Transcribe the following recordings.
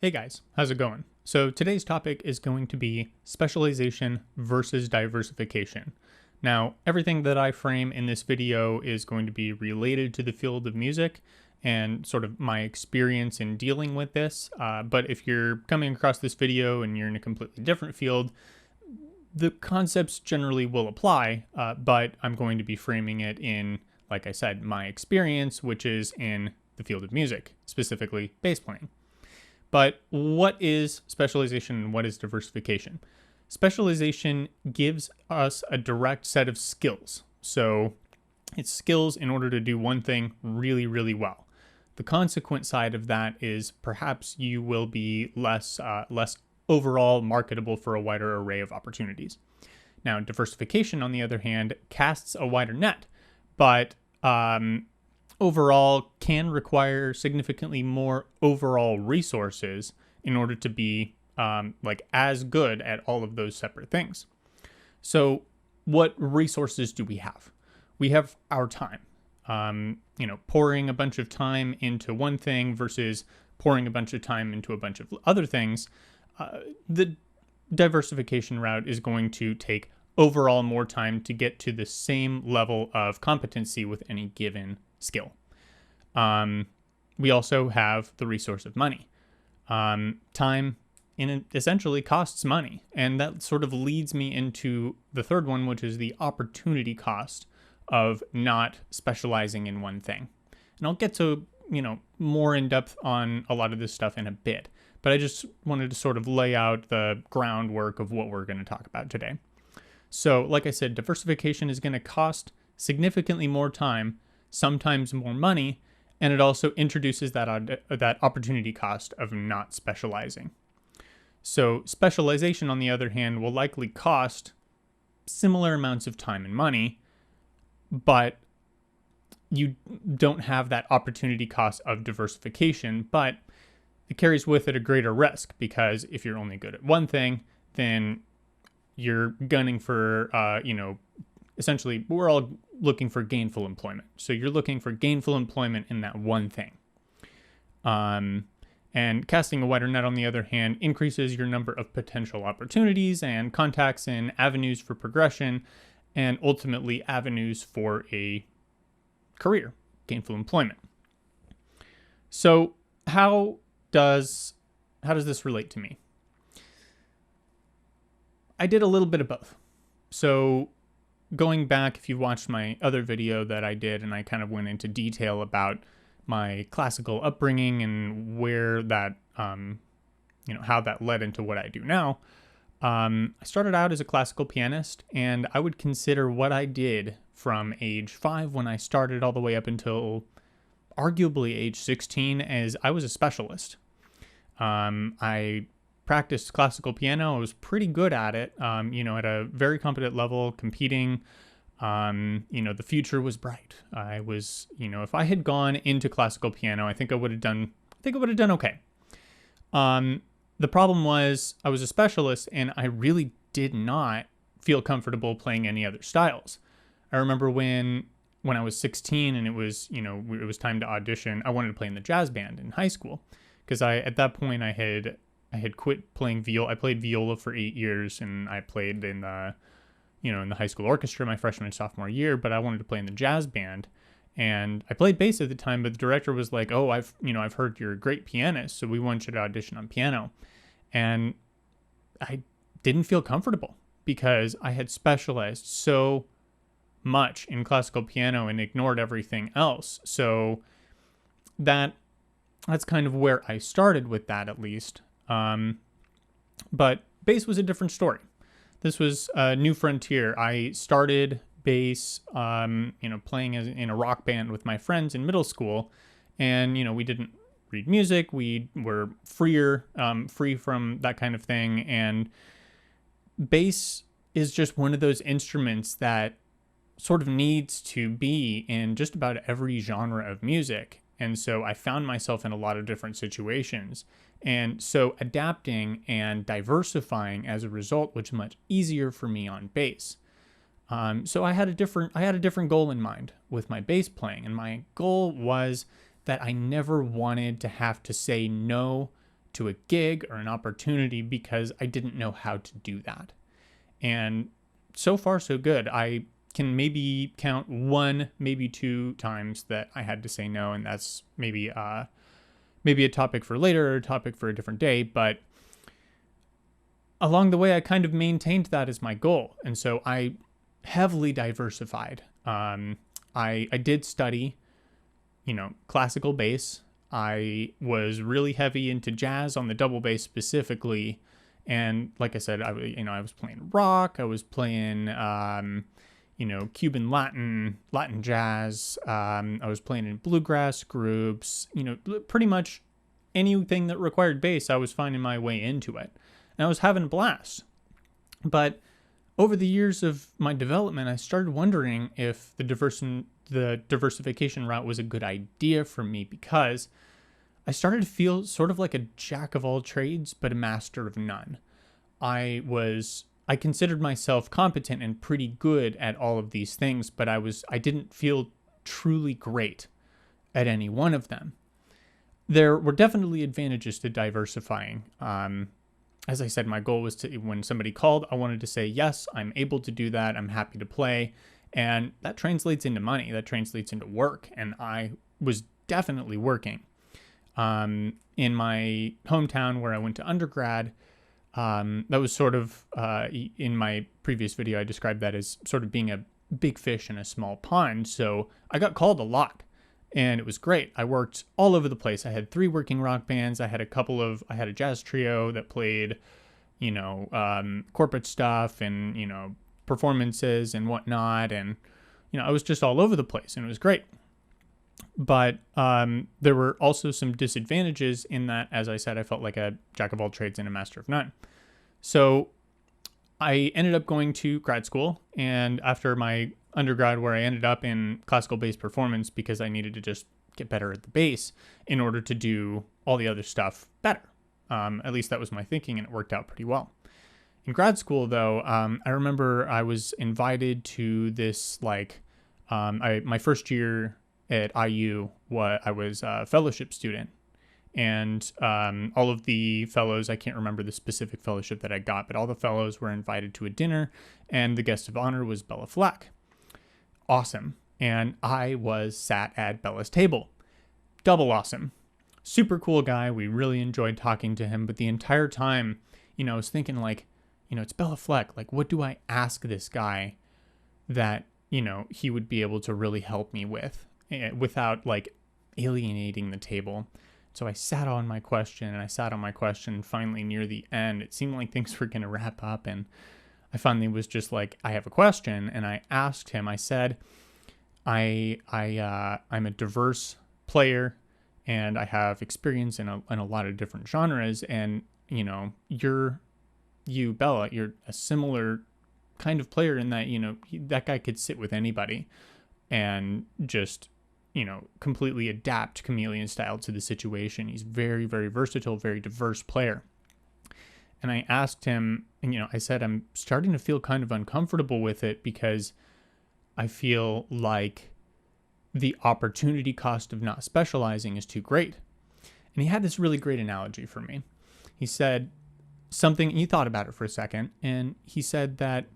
Hey guys, how's it going? So today's topic is going to be specialization versus diversification. Now, everything that I frame in this video is going to be related to the field of music and sort of my experience in dealing with this. But if you're coming across this video and you're in a completely different field, the concepts generally will apply, but I'm going to be framing it in, like I said, my experience, which is in the field of music, specifically bass playing. But what is specialization and what is diversification? Specialization gives us a direct set of skills. So it's skills in order to do one thing really, really well. The consequent side of that is perhaps you will be less overall marketable for a wider array of opportunities. Now, diversification, on the other hand, casts a wider net, but overall can require significantly more overall resources in order to be as good at all of those separate things. So what resources do we have? We have our time. Pouring a bunch of time into one thing versus pouring a bunch of time into a bunch of other things. The diversification route is going to take overall more time to get to the same level of competency with any given skill. We also have the resource of money. Time essentially costs money. And that sort of leads me into the third one, which is the opportunity cost of not specializing in one thing. And I'll get to, more in depth on a lot of this stuff in a bit, but I just wanted to sort of lay out the groundwork of what we're going to talk about today. So, like I said, diversification is going to cost significantly more time, sometimes more money, and it also introduces that opportunity cost of not specializing. So specialization, on the other hand, will likely cost similar amounts of time and money, but you don't have that opportunity cost of diversification, but it carries with it a greater risk, because if you're only good at one thing, then you're gunning for, essentially, we're all looking for gainful employment. So you're looking for gainful employment in that one thing. And casting a wider net, on the other hand, increases your number of potential opportunities and contacts and avenues for progression, and ultimately avenues for a career, gainful employment. So how does this relate to me? I did a little bit of both. So going back, if you watched my other video that I did, and I kind of went into detail about my classical upbringing and where that, how that led into what I do now. I started out as a classical pianist, and I would consider what I did from age 5 when I started all the way up until arguably age 16 as I was a specialist. I practiced classical piano. I was pretty good at it, at a very competent level, competing. The future was bright. I was, if I had gone into classical piano, I think I would have done okay. The problem was I was a specialist, and I really did not feel comfortable playing any other styles. I remember when I was 16 and it was time to audition, I wanted to play in the jazz band in high school, because at that point I had quit playing viola. I played viola for 8 years, and I played in the high school orchestra my freshman and sophomore year, but I wanted to play in the jazz band. And I played bass at the time, but the director was like, "Oh, I've heard you're a great pianist, so we want you to audition on piano." And I didn't feel comfortable because I had specialized so much in classical piano and ignored everything else. So that's kind of where I started with that, at least. But bass was a different story. This was a new frontier. I started bass, playing in a rock band with my friends in middle school, and we didn't read music. We were free from that kind of thing, and bass is just one of those instruments that sort of needs to be in just about every genre of music. And so I found myself in a lot of different situations. And so adapting and diversifying as a result was much easier for me on bass. So I had a different goal in mind with my bass playing, and my goal was that I never wanted to have to say no to a gig or an opportunity because I didn't know how to do that. And so far, so good. I can maybe count one, maybe two times that I had to say no, and that's maybe a topic for later or a topic for a different day. But along the way, I kind of maintained that as my goal, and so I heavily diversified. I did study, classical bass. I was really heavy into jazz on the double bass specifically. And like I said, I was playing rock. I was playing, Cuban Latin jazz. I was playing in bluegrass groups. Pretty much anything that required bass, I was finding my way into it, and I was having a blast. But over the years of my development, I started wondering if the diversification route was a good idea for me, because I started to feel sort of like a jack of all trades, but a master of none. I considered myself competent and pretty good at all of these things, but I didn't feel truly great at any one of them. There were definitely advantages to diversifying. As I said, my goal was to, when somebody called, I wanted to say, yes, I'm able to do that. I'm happy to play. And that translates into money. That translates into work. And I was definitely working. In my hometown where I went to undergrad, that was sort of, in my previous video, I described that as sort of being a big fish in a small pond. So I got called a lot. And it was great. I worked all over the place. I had 3 working rock bands. I had a jazz trio that played, corporate stuff and, performances and whatnot. And, I was just all over the place, and it was great. But there were also some disadvantages in that, as I said, I felt like a jack of all trades and a master of none. So I ended up going to grad school, and after my undergrad, where I ended up in classical bass performance because I needed to just get better at the bass in order to do all the other stuff better. At least that was my thinking, and it worked out pretty well. In grad school, though, I remember I was invited to this, my first year at IU, I was a fellowship student. And all of the fellows, I can't remember the specific fellowship that I got, but all the fellows were invited to a dinner, and the guest of honor was Bella Fleck. Awesome. And I was sat at Bella's table. Double awesome. Super cool guy. We really enjoyed talking to him. But the entire time, I was thinking it's Bella Fleck. What do I ask this guy that, he would be able to really help me with without alienating the table? So I sat on my question. Finally, near the end, it seemed like things were going to wrap up, and I finally was just I have a question. And I asked him, I said, I'm a diverse player, and I have experience in a lot of different genres. And, Bella, you're a similar kind of player in that, that guy could sit with anybody and just, completely adapt chameleon style to the situation. He's very, very versatile, very diverse player. And I asked him, and, I said, I'm starting to feel kind of uncomfortable with it because I feel like the opportunity cost of not specializing is too great. And he had this really great analogy for me. He said something, he thought about it for a second, and he said that,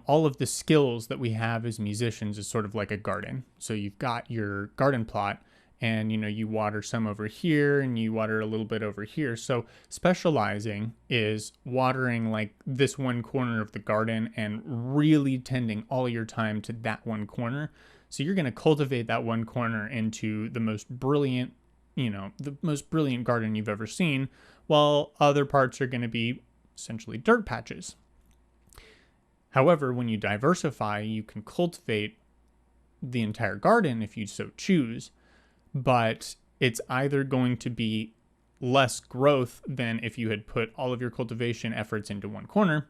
all of the skills that we have as musicians is sort of like a garden. So you've got your garden plot, and, you water some over here and you water a little bit over here. So specializing is watering this one corner of the garden and really tending all your time to that one corner. So you're going to cultivate that one corner into the most brilliant garden you've ever seen, while other parts are going to be essentially dirt patches. However, when you diversify, you can cultivate the entire garden if you so choose, but it's either going to be less growth than if you had put all of your cultivation efforts into one corner,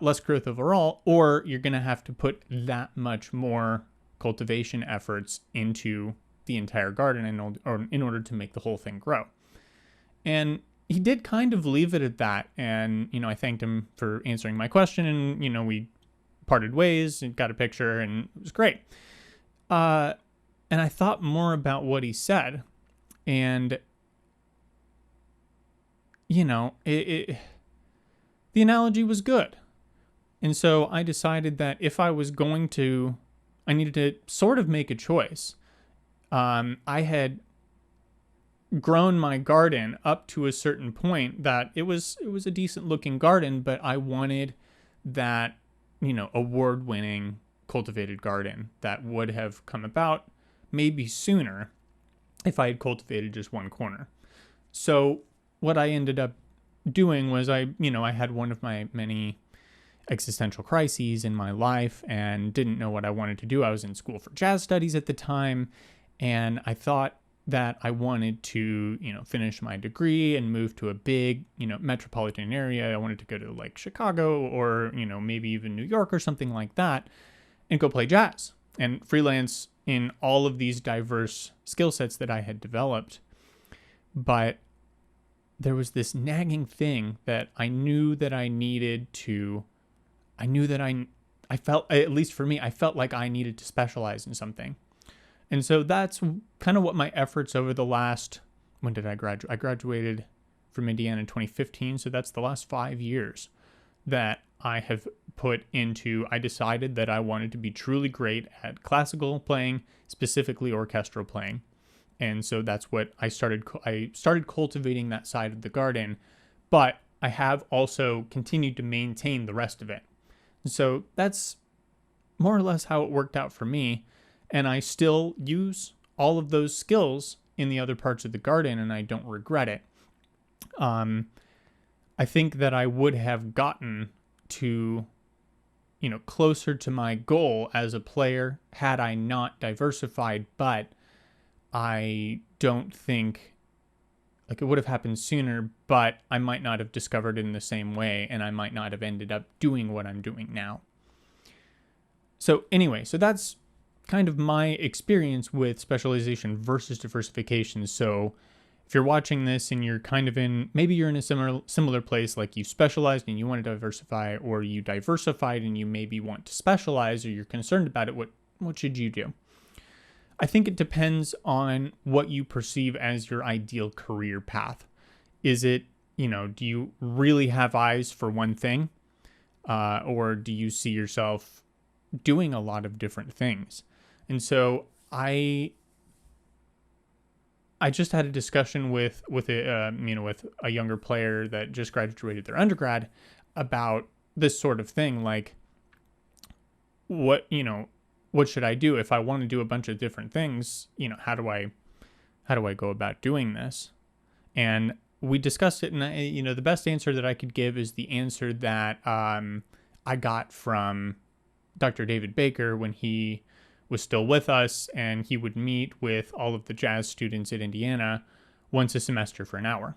less growth overall, or you're going to have to put that much more cultivation efforts into the entire garden in order to make the whole thing grow. And he did kind of leave it at that. And, I thanked him for answering my question, and, we parted ways and got a picture, and it was great. And I thought more about what he said, and the analogy was good. And so I decided that if I was going to, I needed to sort of make a choice. I had grown my garden up to a certain point that it was a decent looking garden, but I wanted that, award-winning cultivated garden that would have come about maybe sooner if I had cultivated just one corner. So what I ended up doing was I had one of my many existential crises in my life and didn't know what I wanted to do. I was in school for jazz studies at the time, and I thought that I wanted to, finish my degree and move to a big, metropolitan area. I wanted to go to like Chicago or, maybe even New York or something like that and go play jazz and freelance in all of these diverse skill sets that I had developed. But there was this nagging thing that I knew that I needed to, I felt, at least for me, I felt like I needed to specialize in something. And so that's kind of what my efforts over the last, when did I graduate? I graduated from Indiana in 2015. So that's the last 5 years that I have put into, I decided that I wanted to be truly great at classical playing, specifically orchestral playing. And so that's what I started cultivating that side of the garden, but I have also continued to maintain the rest of it. So that's more or less how it worked out for me. And I still use all of those skills in the other parts of the garden, and I don't regret it. I think that I would have gotten to, closer to my goal as a player had I not diversified, but I don't think it would have happened sooner, but I might not have discovered it in the same way, and I might not have ended up doing what I'm doing now. So anyway, so that's kind of my experience with specialization versus diversification. So if you're watching this and you're kind of maybe you're in a similar place, like you specialized and you want to diversify, or you diversified and you maybe want to specialize, or you're concerned about it, what should you do? I think it depends on what you perceive as your ideal career path. Is it, do you really have eyes for one thing? Or do you see yourself doing a lot of different things? And so I just had a discussion with a younger player that just graduated their undergrad about this sort of thing. Like, what should I do if I want to do a bunch of different things? How do I go about doing this? And we discussed it, and the best answer that I could give is the answer that I got from Dr. David Baker when he was still with us, and he would meet with all of the jazz students at Indiana once a semester for an hour.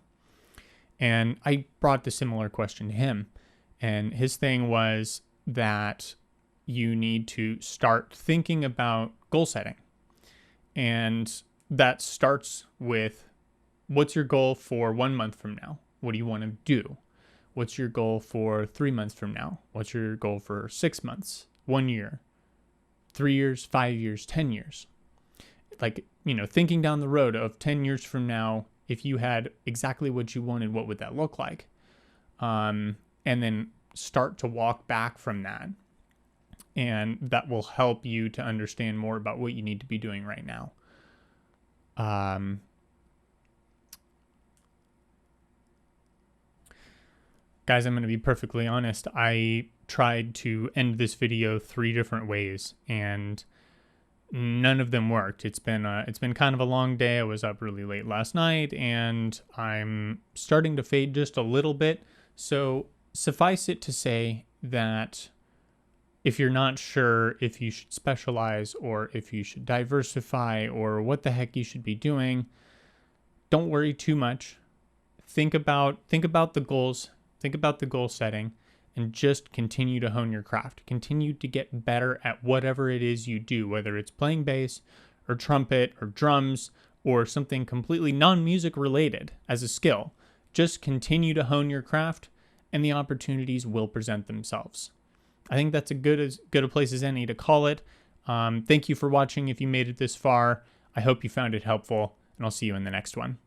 And I brought the similar question to him, and his thing was that you need to start thinking about goal setting. And that starts with, what's your goal for 1 month from now? What do you want to do? What's your goal for 3 months from now? What's your goal for 6 months, 1 year, 3 years, 5 years, 10 years? Thinking down the road of 10 years from now, if you had exactly what you wanted, what would that look like? And then start to walk back from that. And that will help you to understand more about what you need to be doing right now. Guys, I'm going to be perfectly honest. I tried to end this video 3 different ways, and none of them worked. It's been kind of a long day. I was up really late last night, and I'm starting to fade just a little bit. So suffice it to say that if you're not sure if you should specialize or if you should diversify or what the heck you should be doing, don't worry too much. Think about the goals, think about the goal setting, and just continue to hone your craft. Continue to get better at whatever it is you do, whether it's playing bass or trumpet or drums or something completely non-music related as a skill. Just continue to hone your craft, and the opportunities will present themselves. I think that's as good a place as any to call it. Thank you for watching if you made it this far. I hope you found it helpful, and I'll see you in the next one.